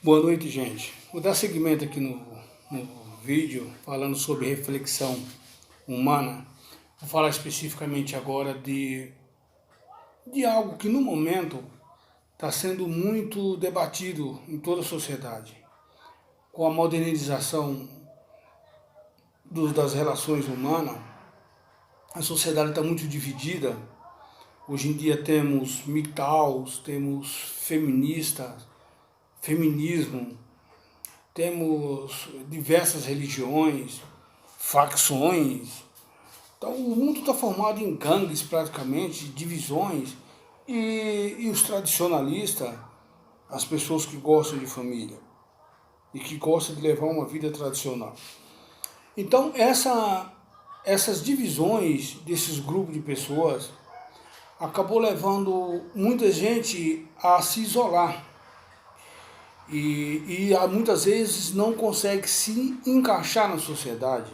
Boa noite, gente. Vou dar seguimento aqui no vídeo falando sobre reflexão humana. Vou falar especificamente agora de algo que no momento está sendo muito debatido em toda a sociedade. Com a modernização das relações humanas, a sociedade está muito dividida. Hoje em dia temos MGTOWs, temos feministas, feminismo, temos diversas religiões, facções. Então o mundo está formado em gangues praticamente, divisões, e os tradicionalistas, as pessoas que gostam de família e que gostam de levar uma vida tradicional. Então essas divisões desses grupos de pessoas acabou levando muita gente a se isolar. E muitas vezes não consegue se encaixar na sociedade.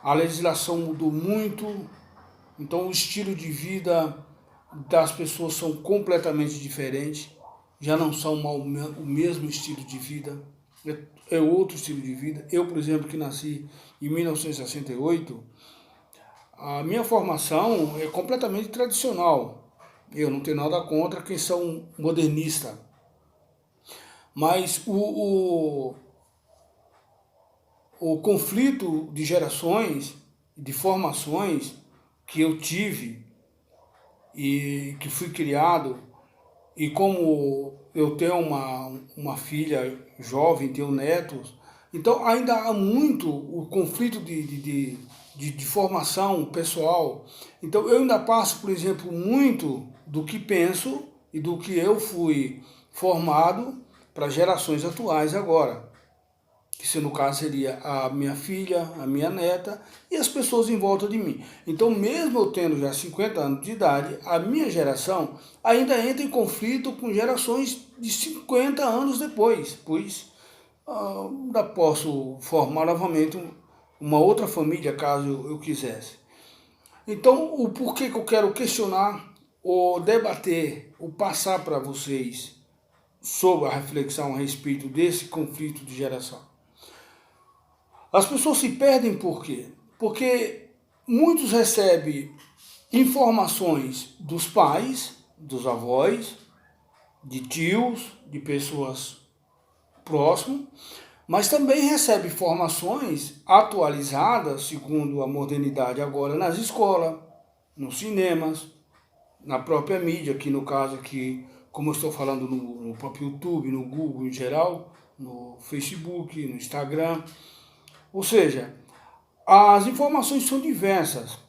A legislação mudou muito, então o estilo de vida das pessoas são completamente diferentes, já não são o mesmo estilo de vida, é outro estilo de vida. Eu, por exemplo, que nasci em 1968, a minha formação é completamente tradicional. Eu não tenho nada contra quem são modernistas. Mas o conflito de gerações, de formações que eu tive e que fui criado, e como eu tenho uma filha jovem, tenho netos, então ainda há muito o conflito de formação pessoal. Então eu ainda passo, por exemplo, muito do que penso e do que eu fui formado para gerações atuais agora, que no caso seria a minha filha, a minha neta e as pessoas em volta de mim. Então, mesmo eu tendo já 50 anos de idade, a minha geração ainda entra em conflito com gerações de 50 anos depois, pois ainda posso formar novamente uma outra família, caso eu quisesse. Então, o porquê que eu quero questionar, ou debater, ou passar para vocês sobre a reflexão a respeito desse conflito de geração. As pessoas se perdem por quê? Porque muitos recebem informações dos pais, dos avós, de tios, de pessoas próximas, mas também recebem informações atualizadas, segundo a modernidade agora, nas escolas, nos cinemas, na própria mídia, que no caso aqui, como eu estou falando no próprio YouTube, no Google em geral, no Facebook, no Instagram. Ou seja, as informações são diversas,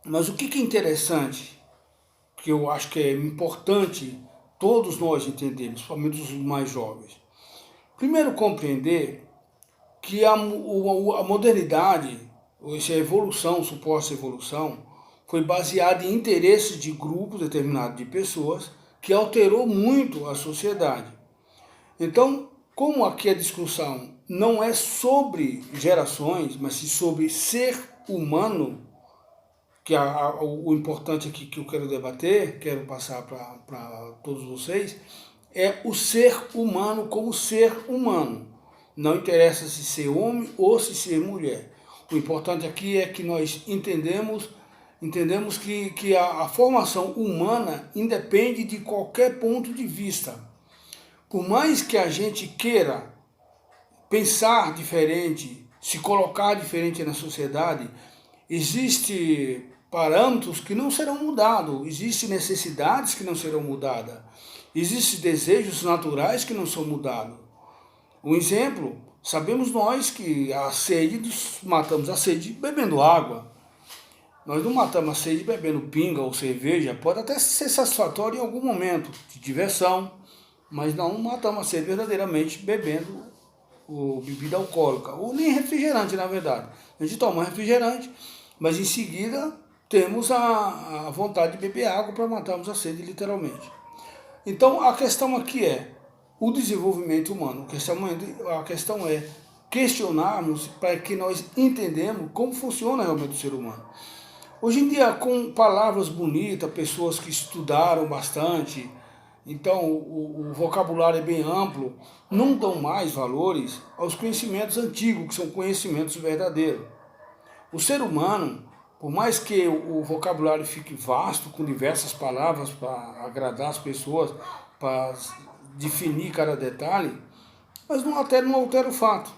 mas o que é interessante, que eu acho que é importante todos nós entendermos, principalmente os mais jovens. Primeiro, compreender que a modernidade, ou essa evolução, suposta evolução, foi baseada em interesses de grupos determinados de pessoas que alterou muito a sociedade. Então, como aqui a discussão não é sobre gerações, mas sim sobre ser humano, que o importante aqui que eu quero debater, quero passar para todos vocês, é o ser humano como ser humano. Não interessa se ser homem ou se ser mulher. O importante aqui é que nós entendemos que a formação humana independe de qualquer ponto de vista. Por mais que a gente queira pensar diferente, se colocar diferente na sociedade, existem parâmetros que não serão mudados, existem necessidades que não serão mudadas, existem desejos naturais que não são mudados. Um exemplo, sabemos nós que a sede, matamos a sede bebendo água. Nós não matamos a sede bebendo pinga ou cerveja, pode até ser satisfatório em algum momento de diversão, mas não matamos a sede verdadeiramente bebendo bebida alcoólica, ou nem refrigerante, na verdade. A gente toma refrigerante, mas em seguida temos a vontade de beber água para matarmos a sede, literalmente. Então a questão aqui é o desenvolvimento humano. A questão é questionarmos para que nós entendamos como funciona realmente o ser humano. Hoje em dia, com palavras bonitas, pessoas que estudaram bastante, então o vocabulário é bem amplo, não dão mais valores aos conhecimentos antigos, que são conhecimentos verdadeiros. O ser humano, por mais que o vocabulário fique vasto, com diversas palavras para agradar as pessoas, para definir cada detalhe, mas não altera o fato.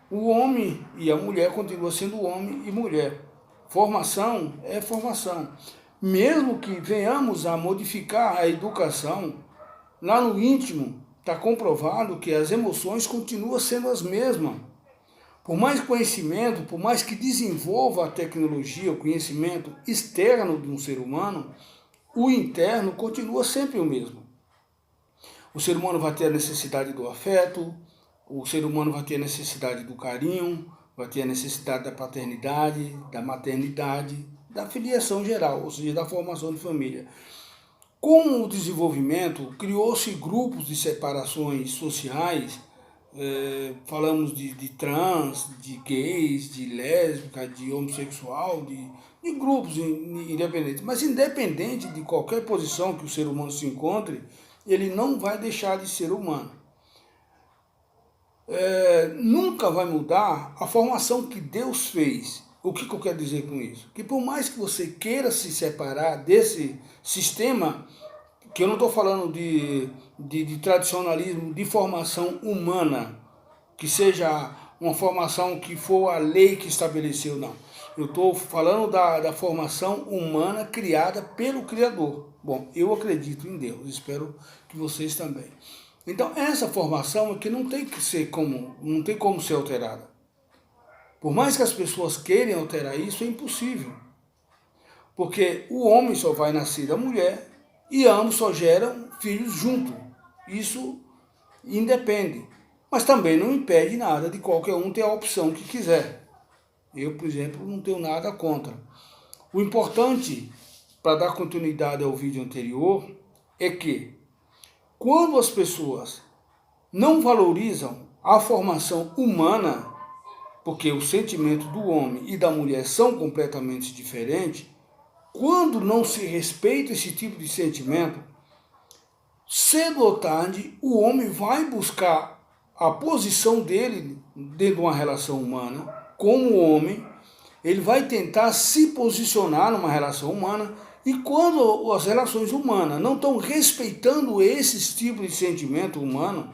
O homem e a mulher continuam sendo homem e mulher. Formação é formação. Mesmo que venhamos a modificar a educação, lá no íntimo está comprovado que as emoções continuam sendo as mesmas. Por mais conhecimento, por mais que desenvolva a tecnologia, o conhecimento externo de um ser humano, o interno continua sempre o mesmo. O ser humano vai ter a necessidade do afeto, o ser humano vai ter a necessidade do carinho, vai ter a necessidade da paternidade, da maternidade, da filiação geral, ou seja, da formação de família. Com o desenvolvimento, criou-se grupos de separações sociais, falamos de trans, de gays, de lésbica, de homossexual, de grupos independentes. Mas independente de qualquer posição que o ser humano se encontre, ele não vai deixar de ser humano. Nunca vai mudar a formação que Deus fez. O que eu quero dizer com isso? Que por mais que você queira se separar desse sistema, que eu não estou falando de tradicionalismo, de formação humana, que seja uma formação que for a lei que estabeleceu, não. Eu estou falando da formação humana criada pelo Criador. Bom, eu acredito em Deus, espero que vocês também. Então, essa formação é que não tem como ser alterada. Por mais que as pessoas queiram alterar isso, é impossível. Porque o homem só vai nascer da mulher e ambos só geram filhos juntos. Isso independe. Mas também não impede nada de qualquer um ter a opção que quiser. Eu, por exemplo, não tenho nada contra. O importante, para dar continuidade ao vídeo anterior, é que quando as pessoas não valorizam a formação humana, porque o sentimento do homem e da mulher são completamente diferentes, quando não se respeita esse tipo de sentimento, cedo ou tarde o homem vai buscar a posição dele dentro de uma relação humana, como homem, ele vai tentar se posicionar numa relação humana, e quando as relações humanas não estão respeitando esses tipos de sentimento humano,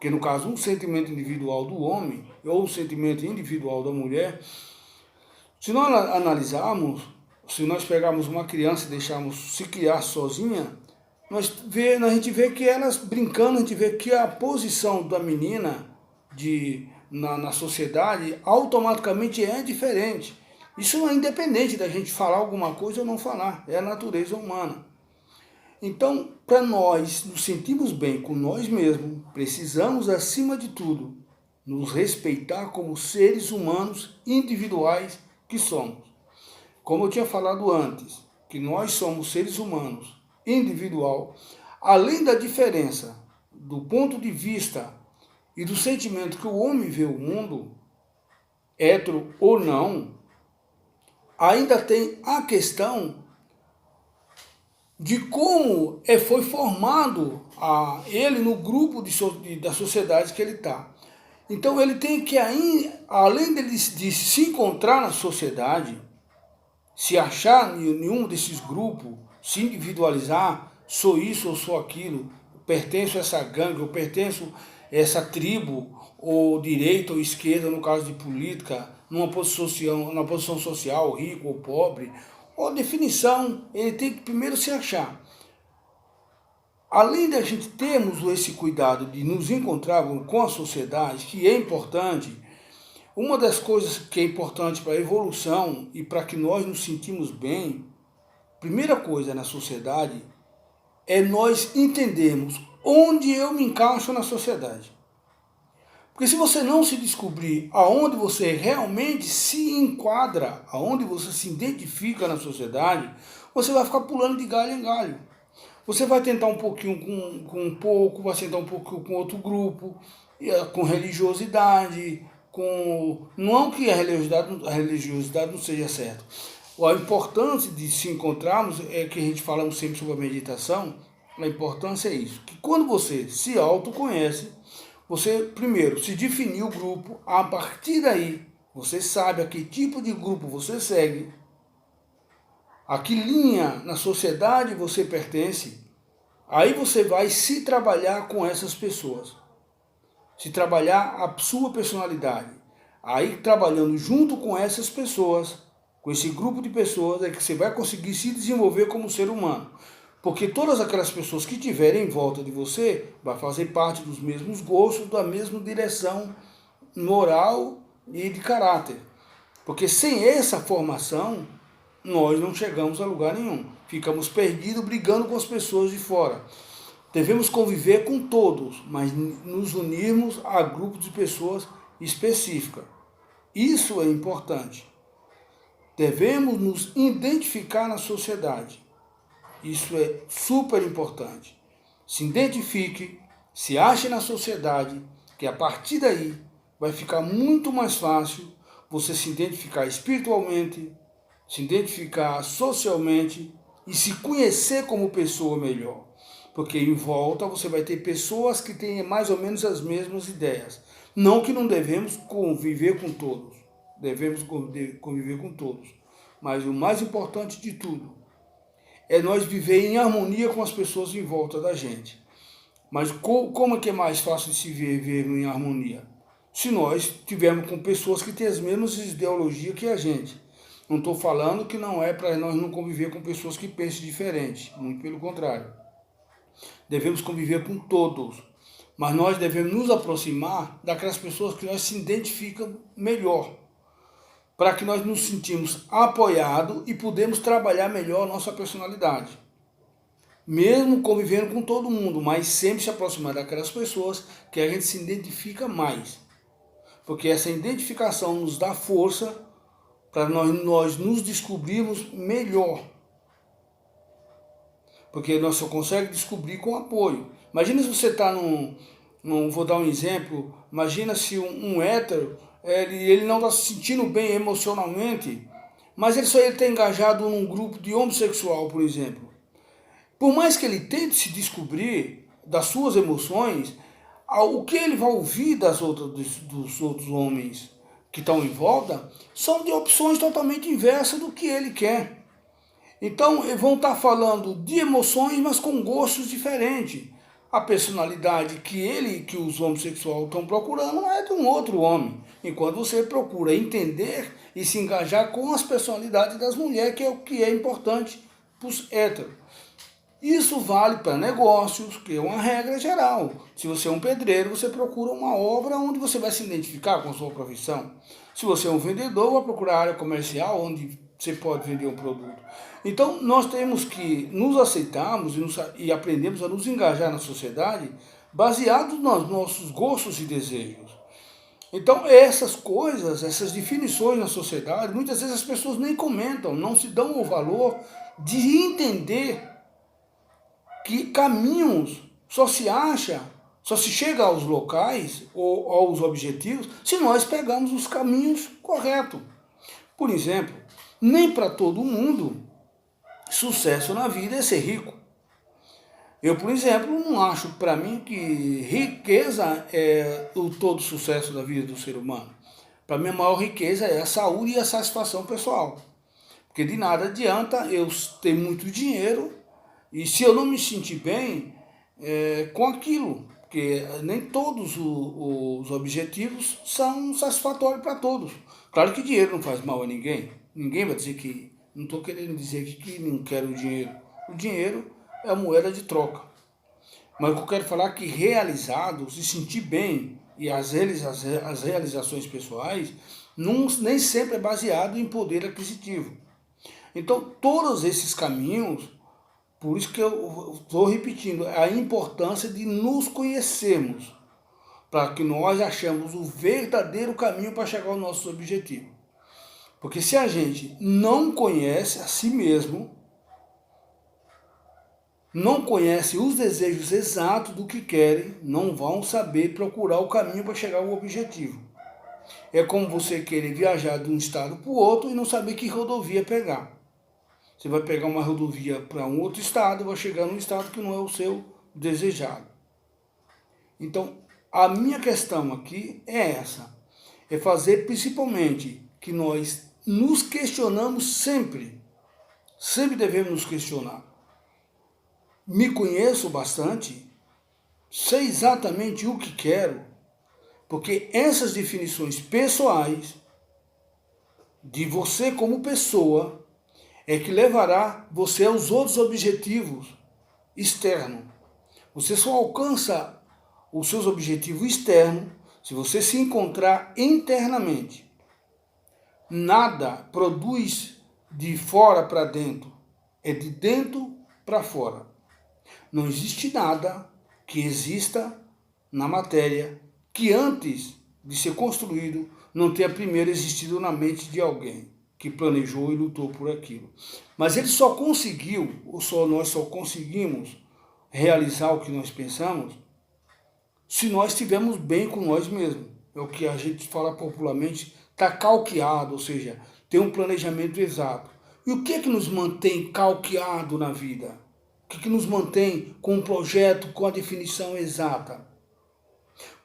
que no caso um sentimento individual do homem ou um sentimento individual da mulher, se nós analisarmos, se nós pegarmos uma criança e deixarmos se criar sozinha, a gente vê que elas brincando, a gente vê que a posição da menina na sociedade automaticamente é diferente. Isso não é independente da gente falar alguma coisa ou não falar, é a natureza humana. Então, para nós nos sentirmos bem com nós mesmos, precisamos, acima de tudo, nos respeitar como seres humanos individuais que somos. Como eu tinha falado antes, que nós somos seres humanos individual, além da diferença do ponto de vista e do sentimento que o homem vê o mundo, hétero ou não, ainda tem a questão de como foi formado ele no grupo da sociedade que ele está. Então ele tem que, além de se encontrar na sociedade, se achar em nenhum desses grupos, se individualizar, sou isso ou sou aquilo, pertenço a essa gangue, eu pertenço a essa tribo, ou direita ou esquerda, no caso de política, numa posição social, rico ou pobre, ou definição, ele tem que primeiro se achar. Além de a gente termos esse cuidado de nos encontrarmos com a sociedade, que é importante, uma das coisas que é importante para a evolução e para que nós nos sentimos bem, primeira coisa na sociedade, é nós entendermos onde eu me encaixo na sociedade. Porque se você não se descobrir aonde você realmente se enquadra, aonde você se identifica na sociedade, você vai ficar pulando de galho em galho. Você vai tentar um pouquinho com um pouco, vai tentar um pouquinho com outro grupo, com religiosidade, não que a religiosidade não seja certa. A importância de se encontrarmos é que a gente falamos sempre sobre a meditação, a importância é isso, que quando você se autoconhece, você primeiro se definiu o grupo, a partir daí você sabe a que tipo de grupo você segue, a que linha na sociedade você pertence, aí você vai se trabalhar com essas pessoas, se trabalhar a sua personalidade. Aí trabalhando junto com essas pessoas, com esse grupo de pessoas, é que você vai conseguir se desenvolver como ser humano. Porque todas aquelas pessoas que estiverem em volta de você vai fazer parte dos mesmos gostos, da mesma direção moral e de caráter. Porque sem essa formação, nós não chegamos a lugar nenhum. Ficamos perdidos brigando com as pessoas de fora. Devemos conviver com todos, mas nos unirmos a grupos de pessoas específicas. Isso é importante. Devemos nos identificar na sociedade. Isso é super importante. Se identifique, se ache na sociedade, que a partir daí vai ficar muito mais fácil você se identificar espiritualmente, se identificar socialmente e se conhecer como pessoa melhor. Porque em volta você vai ter pessoas que têm mais ou menos as mesmas ideias. Não que não devemos conviver com todos. Devemos conviver com todos. Mas o mais importante de tudo é nós viver em harmonia com as pessoas em volta da gente. Mas como é que é mais fácil de se viver em harmonia? Se nós estivermos com pessoas que têm as mesmas ideologias que a gente. Não estou falando que não é para nós não conviver com pessoas que pensam diferente. Muito pelo contrário. Devemos conviver com todos. Mas nós devemos nos aproximar daquelas pessoas que nós se identificam melhor, para que nós nos sentimos apoiados e podemos trabalhar melhor a nossa personalidade. Mesmo convivendo com todo mundo, mas sempre se aproximar daquelas pessoas que a gente se identifica mais. Porque essa identificação nos dá força para nós nos descobrirmos melhor. Porque nós só conseguimos descobrir com apoio. Imagina se você está vou dar um exemplo, imagina se um hétero, ele não está se sentindo bem emocionalmente, mas ele está engajado num grupo de homossexual, por exemplo. Por mais que ele tente se descobrir das suas emoções, o que ele vai ouvir dos outros homens que estão em volta são de opções totalmente inversas do que ele quer. Então, eles vão estar falando de emoções, mas com gostos diferentes. A personalidade que os homossexuais estão procurando é de um outro homem. Enquanto você procura entender e se engajar com as personalidades das mulheres, que é o que é importante para os héteros. Isso vale para negócios, que é uma regra geral. Se você é um pedreiro, você procura uma obra onde você vai se identificar com a sua profissão. Se você é um vendedor, vai procurar a área comercial onde você pode vender um produto. Então, nós temos que nos aceitarmos e aprendermos a nos engajar na sociedade baseados nos nossos gostos e desejos. Então, essas coisas, essas definições na sociedade, muitas vezes as pessoas nem comentam, não se dão o valor de entender que caminhos só se acha, só se chega aos locais ou aos objetivos se nós pegarmos os caminhos corretos. Por exemplo, nem para todo mundo sucesso na vida é ser rico. Eu, por exemplo, não acho para mim que riqueza é o todo sucesso da vida do ser humano. Para mim a maior riqueza é a saúde e a satisfação pessoal. Porque de nada adianta eu ter muito dinheiro e se eu não me sentir bem com aquilo, porque nem todos os objetivos são satisfatórios para todos. Claro que dinheiro não faz mal a ninguém. Ninguém vai dizer que... Não estou querendo dizer que não quero o dinheiro. O dinheiro é a moeda de troca. Mas o que eu quero falar é que realizado, se sentir bem e as realizações pessoais, nem sempre é baseado em poder aquisitivo. Então, todos esses caminhos, por isso que eu estou repetindo, a importância de nos conhecermos, para que nós achamos o verdadeiro caminho para chegar ao nosso objetivo. Porque se a gente não conhece a si mesmo, não conhece os desejos exatos do que querem, não vão saber procurar o caminho para chegar ao objetivo. É como você querer viajar de um estado para o outro e não saber que rodovia pegar. Você vai pegar uma rodovia para um outro estado, vai chegar num estado que não é o seu desejado. Então, a minha questão aqui é essa. É fazer principalmente que nós nos questionamos sempre. Sempre devemos nos questionar. Me conheço bastante, sei exatamente o que quero, porque essas definições pessoais de você como pessoa é que levará você aos outros objetivos externos. Você só alcança os seus objetivos externos se você se encontrar internamente. Nada produz de fora para dentro, é de dentro para fora. Não existe nada que exista na matéria que antes de ser construído não tenha primeiro existido na mente de alguém que planejou e lutou por aquilo. Mas ele só conseguiu, nós só conseguimos realizar o que nós pensamos se nós estivermos bem com nós mesmos. É o que a gente fala popularmente, está calqueado, ou seja, tem um planejamento exato. E o que é que nos mantém calqueado na vida? O que nos mantém com um projeto, com a definição exata?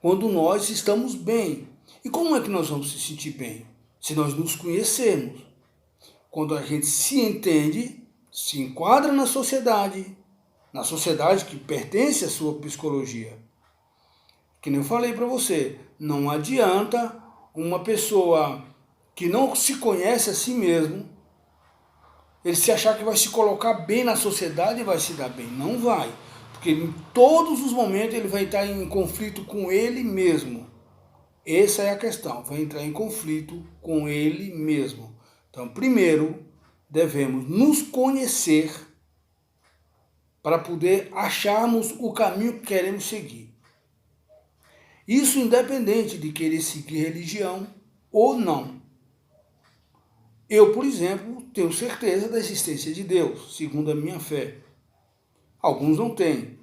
Quando nós estamos bem. E como é que nós vamos se sentir bem? Se nós nos conhecermos. Quando a gente se entende, se enquadra na sociedade que pertence à sua psicologia. Que nem eu falei para você, não adianta uma pessoa que não se conhece a si mesmo, ele se achar que vai se colocar bem na sociedade e vai se dar bem. Não vai. Porque em todos os momentos ele vai estar em conflito com ele mesmo. Essa é a questão. Vai entrar em conflito com ele mesmo. Então, primeiro, devemos nos conhecer para poder acharmos o caminho que queremos seguir. Isso independente de querer seguir religião ou não. Eu, por exemplo, tenho certeza da existência de Deus, segundo a minha fé. Alguns não têm.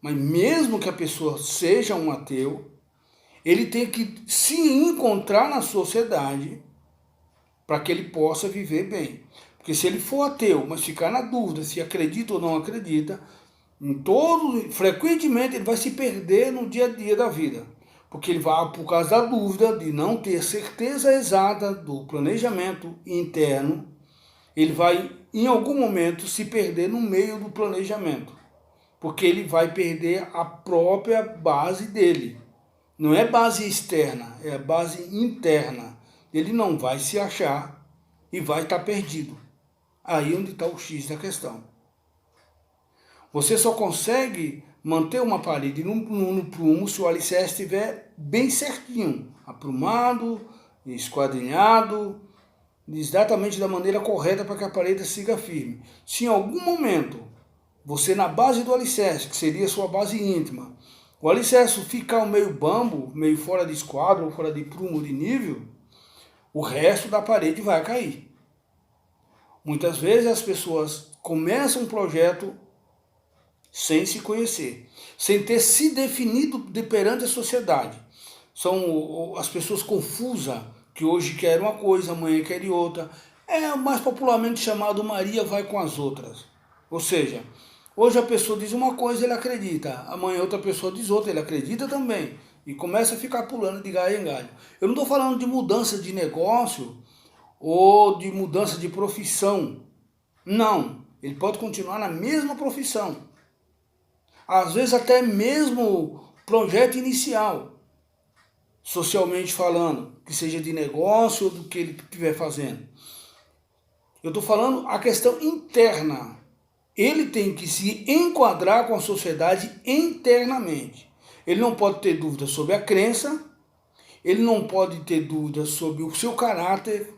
Mas mesmo que a pessoa seja um ateu, ele tem que se encontrar na sociedade para que ele possa viver bem. Porque se ele for ateu, mas ficar na dúvida se acredita ou não acredita, frequentemente ele vai se perder no dia a dia da vida. Porque ele vai, por causa da dúvida, de não ter certeza exata do planejamento interno, ele vai, em algum momento, se perder no meio do planejamento. Porque ele vai perder a própria base dele. Não é base externa, é a base interna. Ele não vai se achar e vai estar perdido. Aí onde está o X da questão. Você só consegue manter uma parede no prumo se o alicerce estiver bem certinho, aprumado, esquadrinhado, exatamente da maneira correta para que a parede siga firme. Se em algum momento você na base do alicerce, que seria a sua base íntima, o alicerce ficar meio bambo, meio fora de esquadro, ou fora de prumo, de nível, o resto da parede vai cair. Muitas vezes as pessoas começam um projeto sem se conhecer, sem ter se definido perante a sociedade. São as pessoas confusas, que hoje querem uma coisa, amanhã querem outra. É mais popularmente chamado Maria vai com as outras. Ou seja, hoje a pessoa diz uma coisa, ele acredita. Amanhã outra pessoa diz outra, ele acredita também. E começa a ficar pulando de galho em galho. Eu não estou falando de mudança de negócio ou de mudança de profissão. Não, ele pode continuar na mesma profissão. Às vezes até mesmo projeto inicial, socialmente falando, que seja de negócio ou do que ele estiver fazendo. Eu estou falando a questão interna. Ele tem que se enquadrar com a sociedade internamente. Ele não pode ter dúvida sobre a crença, ele não pode ter dúvida sobre o seu caráter,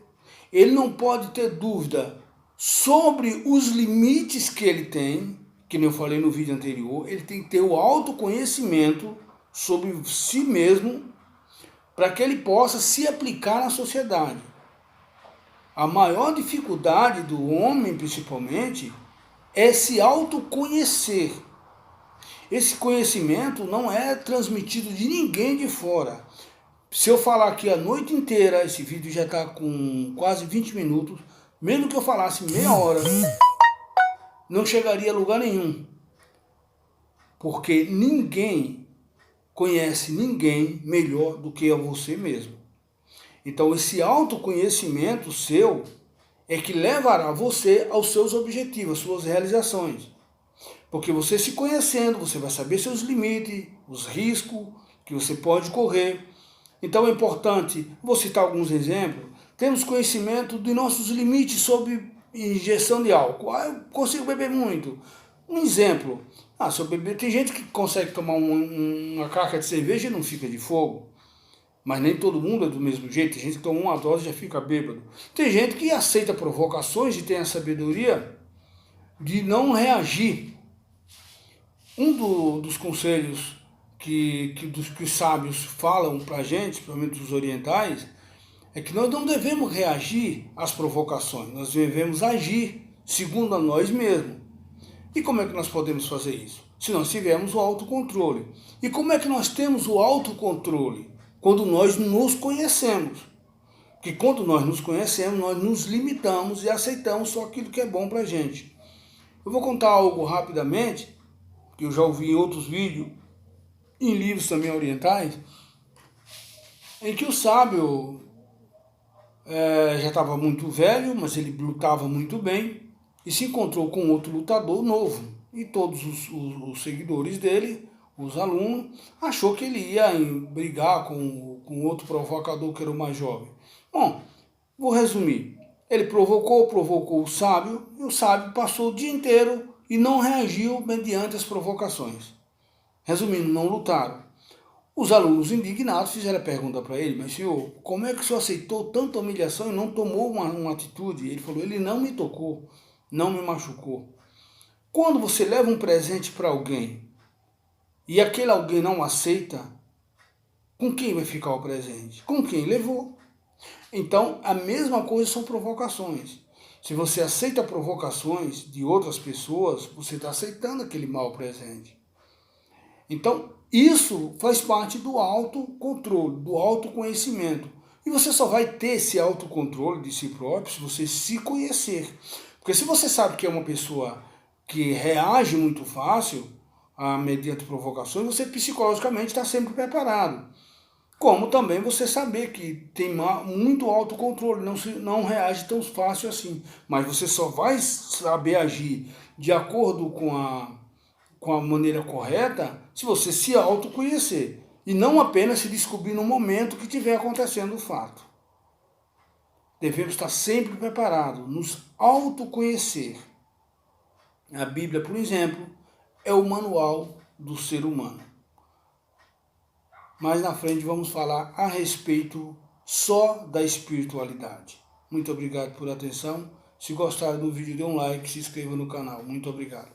ele não pode ter dúvida sobre os limites que ele tem, que nem eu falei no vídeo anterior. Ele tem que ter o autoconhecimento sobre si mesmo para que ele possa se aplicar na sociedade. A maior dificuldade do homem, principalmente, é se autoconhecer. Esse conhecimento não é transmitido de ninguém de fora. Se eu falar aqui a noite inteira, esse vídeo já está com quase 20 minutos, Mesmo que eu falasse meia hora, não chegaria a lugar nenhum. Porque ninguém conhece ninguém melhor do que a você mesmo. Então esse autoconhecimento seu é que levará você aos seus objetivos, às suas realizações. Porque você se conhecendo, você vai saber seus limites, os riscos que você pode correr. Então é importante, vou citar alguns exemplos, temos conhecimento de nossos limites sobre injeção de álcool. Ah, eu consigo beber muito. Um exemplo, se eu beber, tem gente que consegue tomar uma caca de cerveja e não fica de fogo. Mas nem todo mundo é do mesmo jeito. Tem gente que toma uma dose e já fica bêbado. Tem gente que aceita provocações e tem a sabedoria de não reagir. Dos conselhos que os sábios falam para a gente, principalmente os orientais, é que nós não devemos reagir às provocações, nós devemos agir segundo a nós mesmos. E como é que nós podemos fazer isso? Se nós tivermos o autocontrole. E como é que nós temos o autocontrole? Quando nós nos conhecemos. Porque quando nós nos conhecemos, nós nos limitamos e aceitamos só aquilo que é bom para a gente. Eu vou contar algo rapidamente, que eu já ouvi em outros vídeos, em livros também orientais, em que o sábio já estava muito velho, mas ele lutava muito bem, e se encontrou com outro lutador novo. E todos os seguidores dele, os alunos, achou que ele ia brigar com outro provocador que era o mais jovem. Bom, vou resumir. Ele provocou o sábio, e o sábio passou o dia inteiro e não reagiu mediante as provocações. Resumindo, não lutaram. Os alunos indignados fizeram a pergunta para ele, mas senhor, como é que o senhor aceitou tanta humilhação e não tomou uma atitude? Ele falou, ele não me tocou, não me machucou. Quando você leva um presente para alguém e aquele alguém não aceita, com quem vai ficar o presente? Com quem levou. Então, a mesma coisa são provocações. Se você aceita provocações de outras pessoas, você está aceitando aquele mau presente. Então, isso faz parte do autocontrole, do autoconhecimento. E você só vai ter esse autocontrole de si próprio se você se conhecer. Porque se você sabe que é uma pessoa que reage muito fácil mediante provocações, você psicologicamente está sempre preparado. Como também você saber que tem muito autocontrole, não reage tão fácil assim. Mas você só vai saber agir de acordo com a maneira correta se você se autoconhecer. E não apenas se descobrir no momento que estiver acontecendo o fato. Devemos estar sempre preparados, nos autoconhecer. A Bíblia, por exemplo, é o manual do ser humano. Mais na frente vamos falar a respeito só da espiritualidade. Muito obrigado por atenção. Se gostaram do vídeo, dê um like, se inscreva no canal. Muito obrigado.